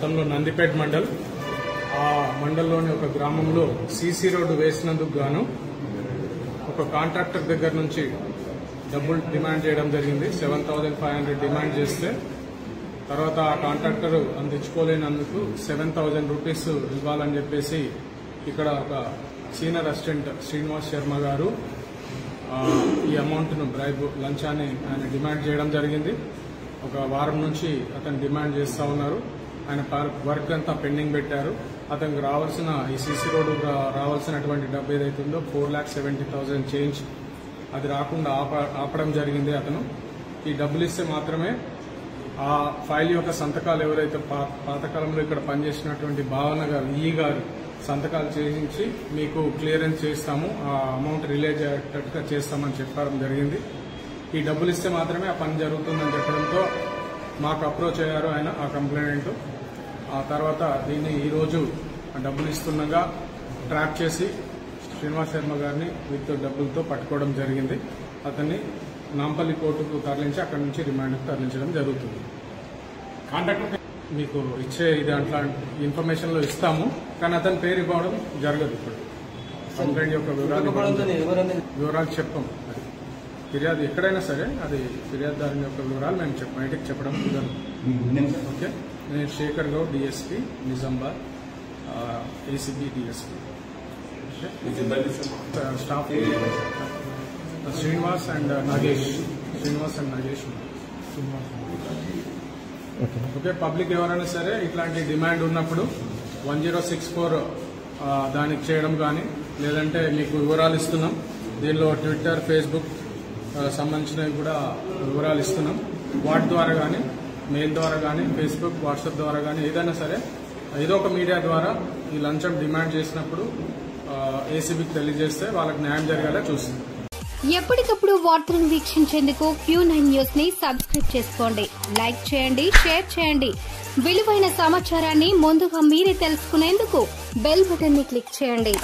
గతంలో నందిపేట మండల్, ఆ మండలంలోని ఒక గ్రామంలో సీసీ రోడ్డు వేసినందుకు గాను ఒక కాంట్రాక్టర్ దగ్గర నుంచి డబ్బులు డిమాండ్ చేయడం జరిగింది. 7,500 డిమాండ్ చేస్తే తర్వాత ఆ కాంట్రాక్టర్ అందించుకోలేనందుకు 7,000 రూపీస్ ఇవ్వాలని చెప్పేసి ఇక్కడ ఒక సీనియర్ అసిస్టెంట్ శ్రీనివాస్ శర్మ గారు ఈ అమౌంట్ను బ్రైబ్ లంచాన్ని ఆయన డిమాండ్ చేయడం జరిగింది. ఒక వారం నుంచి అతను డిమాండ్ చేస్తూ ఉన్నారు. ఆయన వర్క్ అంతా పెండింగ్ పెట్టారు. అతనికి రావాల్సిన ఈ సీసీ రోడ్డు రావాల్సినటువంటి డబ్బు ఏదైతుందో 4,70,000 చేంజ్ అది రాకుండా ఆపడం జరిగింది. అతను ఈ డబ్బులు ఇస్తే మాత్రమే ఆ ఫైల్ యొక్క సంతకాలు ఎవరైతే పాతకాలంలో ఇక్కడ పనిచేసినటువంటి భావన గారు ఈ గారు సంతకాలు చేయించి మీకు క్లియరెన్స్ చేస్తాము, ఆ అమౌంట్ రిలీజ్ అయ్యేటట్టుగా చేస్తామని చెప్పడం జరిగింది. ఈ డబ్బులు ఇస్తే మాత్రమే ఆ పని జరుగుతుందని చెప్పడంతో మాకు అప్రోచ్ అయ్యారు ఆయన ఆ కంప్లైంట్. ఆ తర్వాత దీన్ని ఈరోజు డబ్బులు ఇస్తుండగా ట్రాప్ చేసి శ్రీనివాస్ శర్మ గారిని విత్ డబ్బులతో పట్టుకోవడం జరిగింది. అతన్ని నాంపల్లి కోర్టుకు తరలించి అక్కడి నుంచి రిమాండ్కు తరలించడం జరుగుతుంది. కాంట్రాక్టర్ మీకు ఇచ్చే ఇది అట్లా ఇన్ఫర్మేషన్ లో ఇస్తాము, కానీ అతని పేరు ఇవ్వడం జరగదు. ఇప్పుడు కంప్లైంట్ యొక్క వివరాలు చెప్పం. అది ఫిర్యాదు ఎక్కడైనా సరే అది ఫిర్యాదుదారుని యొక్క వివరాలు మేము బయటకు చెప్పడం కుదరదు. ఓకే, నేను Shekhar Goud, DSP Nizamabad, ACB DSP. Staff Srinivas and Nagesh. Okay, public ఎవరైనా సరే ఇట్లాంటి డిమాండ్ ఉన్నప్పుడు 1064 దానికి చేయడం కానీ, లేదంటే మీకు వివరాలు ఇస్తున్నాం. దీనిలో ట్విట్టర్, ఫేస్బుక్ సంబంధించినవి కూడా వివరాలు ఇస్తున్నాం. వాటి ద్వారా కానీ, మెయిల్ ద్వారా కానీ, ఫేస్బుక్, వాట్సాప్ ద్వారా కానీ ఏదైనా సరే ఏదో ఒక మీడియా ద్వారా ఈ లంచం డిమాండ్ చేసినప్పుడు ఏసీబీకి తెలియజేస్తే వాళ్ళకి న్యాయం జరిగేలా చూస్తుంది. ఎప్పటికప్పుడు వార్తలను వీక్షించేందుకు Q9 న్యూస్ ని సబ్స్క్రైబ్ చేసుకోండి, లైక్ చేయండి, షేర్ చేయండి. విలువైన సమాచారాన్ని ముందుగా మీరే తెలుసుకునేందుకు బెల్ బటన్ ని క్లిక్ చేయండి.